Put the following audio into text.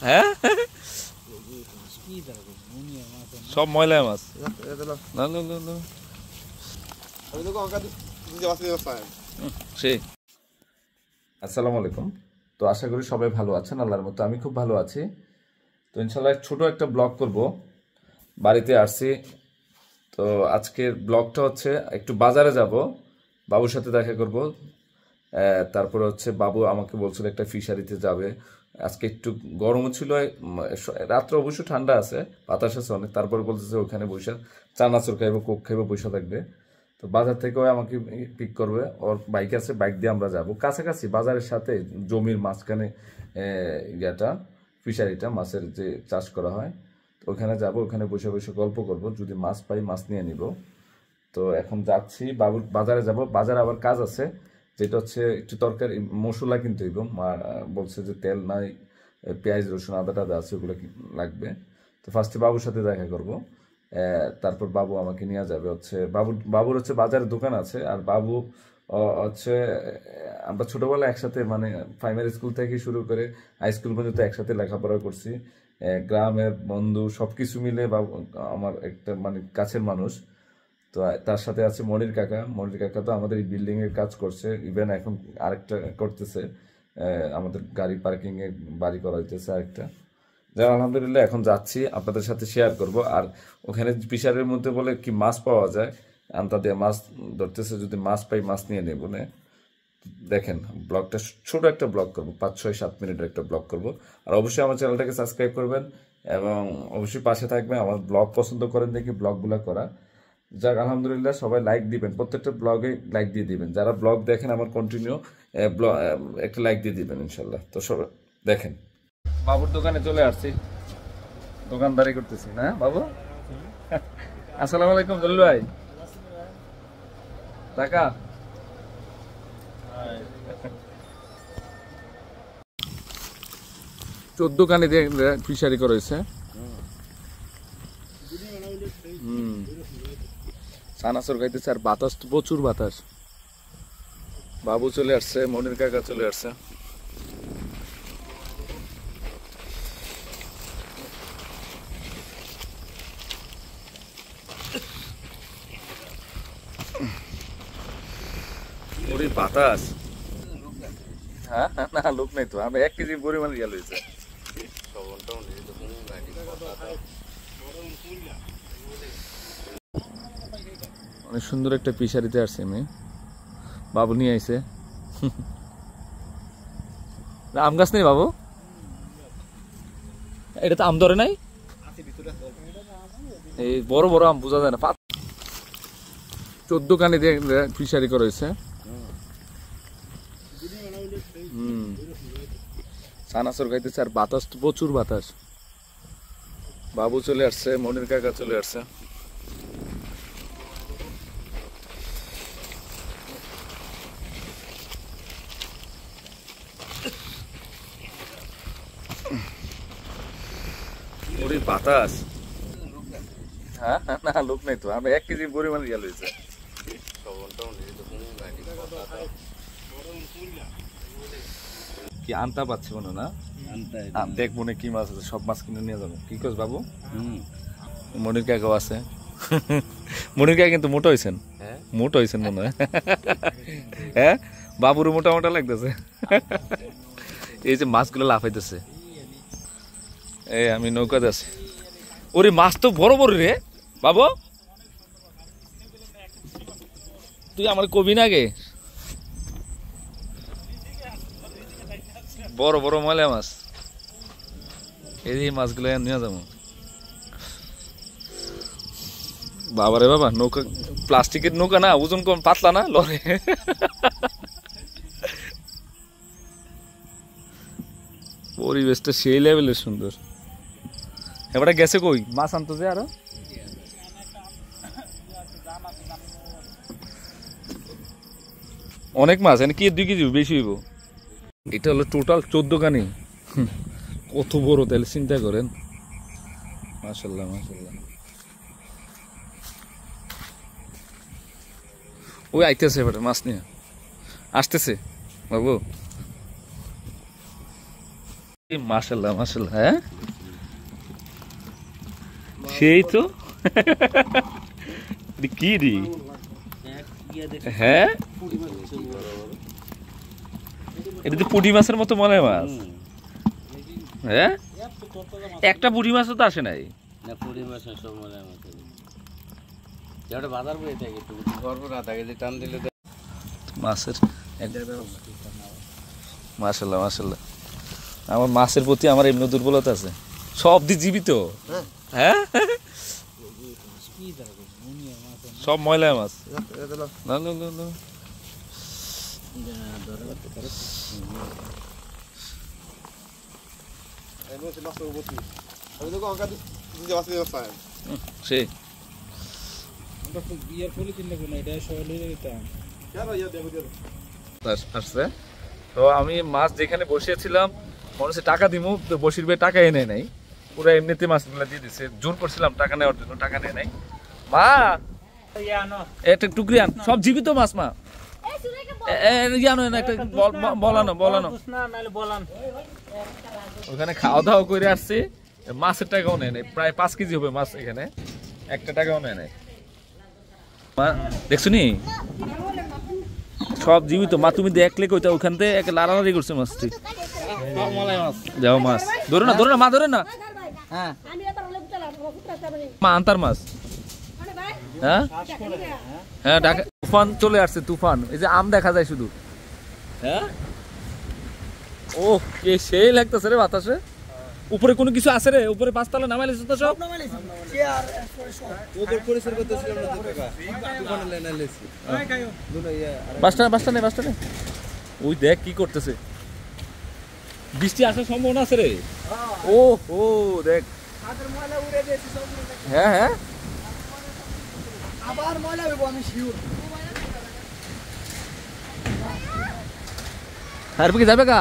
হ্যাঁ সব ময়লা মাছ। আসসালামু আলাইকুম। তো আশা করি সবাই ভালো আছেন, আল্লাহর মতো আমি খুব ভালো আছি। তো ইনশাল্লাহ ছোট একটা ব্লগ করব, বাড়িতে আসছি। তো আজকের ব্লগটা হচ্ছে একটু বাজারে যাব, বাবুর সাথে দেখা করব। তারপরে হচ্ছে বাবু আমাকে বলছিল একটা ফিশারিতে যাবে। আজকে একটু গরমও ছিল, রাত্রে অবশ্য ঠান্ডা আছে, বাতাস আছে অনেক। তারপর বলতেছে ওখানে বসে চানাচুর খাইবো, কোক খাইবো, বসে থাকবে। তো বাজার থেকেও আমাকে পিক করবে, ওর বাইক আছে, বাইক দিয়ে আমরা যাব কাছাকাছি বাজারের সাথে জমির মাঝখানে ইয়েটা ফিশারিটা, মাছের যে চাষ করা হয়। তো ওখানে যাব, ওখানে বসে বসে গল্প করব, যদি মাছ পাই মাছ নিয়ে নিব। তো এখন যাচ্ছি, বাবুর বাজারে যাব। বাজারে আবার কাজ আছে, যেটা হচ্ছে একটু তরকারি মশলা কিনতে হইব। মা বলছে যে তেল নাই, পেঁয়াজ রসুন আদা টাদা আছে, ওগুলো লাগবে। তো ফার্স্টে বাবুর সাথে দেখা করব, তারপর বাবু আমাকে নিয়ে যাবে হচ্ছে বাবুর হচ্ছে বাজারে দোকান আছে। আর বাবু হচ্ছে আমরা ছোটবেলায় একসাথে, মানে প্রাইমারি স্কুল থেকে শুরু করে হাই স্কুল পর্যন্ত একসাথে লেখাপড়া করছি। গ্রামের বন্ধু সবকিছু মিলে বাবু আমার একটা মানে কাছের মানুষ। তো তার সাথে আছে মনির কাকা। মনির কাকা তো আমাদের এই বিল্ডিং এর কাজ করছে, ইভেন এখন আরেকটা করতেছে, আমাদের গাড়ি পার্কিং এ বাড়ি করা হইতেছে আরেকটা। যাই আলহামদুলিল্লাহ, এখন যাচ্ছি, আপনাদের সাথে শেয়ার করব। আর ওখানে ফিশারের মধ্যে বলে কি মাছ পাওয়া যায়, আন্তা দিয়ে মাছ ধরতেছে, যদি মাছ পাই মাছ নিয়ে নেব। দেখেন ব্লগটা, ছোট একটা ব্লগ করবো, 5-6-7 মিনিটের একটা ব্লগ করব। আর অবশ্যই আমার চ্যানেলটাকে সাবস্ক্রাইব করবেন এবং অবশ্যই পাশে থাকবেন। আমার ব্লগ পছন্দ করেন দেখি ব্লগগুলো করা যাক। আলহামদুলিল্লাহ, সবাই লাইক দিবেন, প্রত্যেকটা ব্লগে লাইক দিয়ে দিবেন। যারা ব্লগ দেখেন আমার কন্টিনিউ, একটা লাইক দিয়ে দিবেন ইনশাল্লাহ। তো সবাই দেখেন, বাবুর দোকানে চলে আসছি, দোকানদারি করতেছি না বাবু। আসসালামু আলাইকুম জলিল ভাই। টাকা 14 কানি দিয়ে ফিশারি করেছে। চানাচুর খাইতেছে, আর বাতাস তো প্রচুর বাতাস। বাবু চলে আসছে, মনির কাকা চলে আসছে। ওরে বাতাস, হ্যাঁ না লোক নেই তো, আমি 1 কেজি পরিমাণ গেল হয়েছে। অনেক সুন্দর একটা ফিশারিতে আসছি আমি, বাবু নিয়ে আইছে। আম গাছ নেই বাবু, এটা তো আম ধরে নাই, এই বড় বড় আম বোঝা যায় না। 14 কানি দিয়ে ফিশারি করা হয়েছে। চানাচুর খাইতেছে, আর বাতাস তো প্রচুর বাতাস। বাবু চলে আসছে, মনির কাকা চলে আসছে। ওরে বাতাস, হ্যাঁ না লোক নেই তো, আমি 1 কেজি পরিমাণ গেল হয়েছে। কি আনতে পাচ্ছি মনে না, দেখবো না কি মাছ আছে, সব মাছ কিনে নিয়ে যাবো। কি কস বাবু? মনির কাকাও আছে। মনির কাকা কিন্তু মোটা হয়েছেন, মোটা হয়েছেন মনে হয়। হ্যাঁ বাবুরও মোটা মোটা লাগতেছে। এই যে মাছগুলো লাফাইতেছে, এই আমি নৌকাতে আছি। ওরে মাছ তো বড় বড় রে বাবু, তুই আমার কবি না গে, বড় বড় ময়লা মাছ। এই মাছগুলো নিয়ে যাবো। বাবারে বাবা, নৌকা প্লাস্টিকের নৌকা না, ওজন কম, পাতলা না, লরে। পরিবেশটা সেই লেভেলের সুন্দর। এবারে গেছে কই মাছ আনতো যে, আরো অনেক মাছ এনে কি 2 কেজি বেশি হইব। এটা হলো টোটাল 14 কানি, কত বড় তাহলে চিন্তা করেন। মাশাআল্লাহ মাশাআল্লাহ। ওই আইতেছে এবারে মাছ নিয়ে আসতেছে বাবু। মাশাআল্লাহ মাশাআল্লাহ, হ্যাঁ সেই তো কি রে, হ্যাঁ এটা তো পুঁটি মাছের মতো মনে হয় মাছ, হ্যাঁ একটা পুঁটি মাছও তো আসে নাই। মাছের মাশাআল্লাহ মাশাআল্লাহ, আমার মাছের প্রতি আমার এমনি দুর্বলতা আছে, সব দিয়ে জীবিত, হ্যাঁ সব ময়লা মাছ। না না না না সেই আসছে। তো আমি মাছ যেখানে বসিয়েছিলাম মনে হচ্ছে টাকা দিমু, তো বসির ভাই টাকা এনে নাই, পুরো এমনিতে মাছগুলো দিয়ে দিচ্ছে, জোর করছিলাম টাকা নেওয়ার জন্য, টাকা নেয় নাই। মা একটা টুকরি আন, সব জীবিত মাছ মা, জানো না একটা বলানো বলানো। ওখানে খাওয়া দাওয়া করে আসছি, মাছের টাকাও নেয় নাই, প্রায় 5 কেজি হবে মাছ, এখানে একটা টাকাও নেয় নাই। দেখছো নি সব জীবিত মা, তুমি দেখলে কইতা ওখান থেকে এক লাড়ালাড়ি করছে মাছটি। যাও মাছ ধরো না, ধরো না মা, ধরে না মা, আন্তার মাছ। হ্যাঁ হ্যাঁ ঢাকা তুফান চলে আসছে, তুফান, এই যে আম দেখা যায় শুধু, হ্যাঁ ও কে সেই লাগতেছে রে বাতাসে। উপরে কোনো কিছু আছে রে, উপরে 5 তলা নামাইলেছ তো সব, বাসটা নে ওই দেখ কি করতেছে, বৃষ্টি আসার সম্ভাবনা আছে রে। ও ও দেখ, হ্যাঁ হ্যাঁ আবার ময়লা হইব, আমি শিওর। আর কি যাবে কা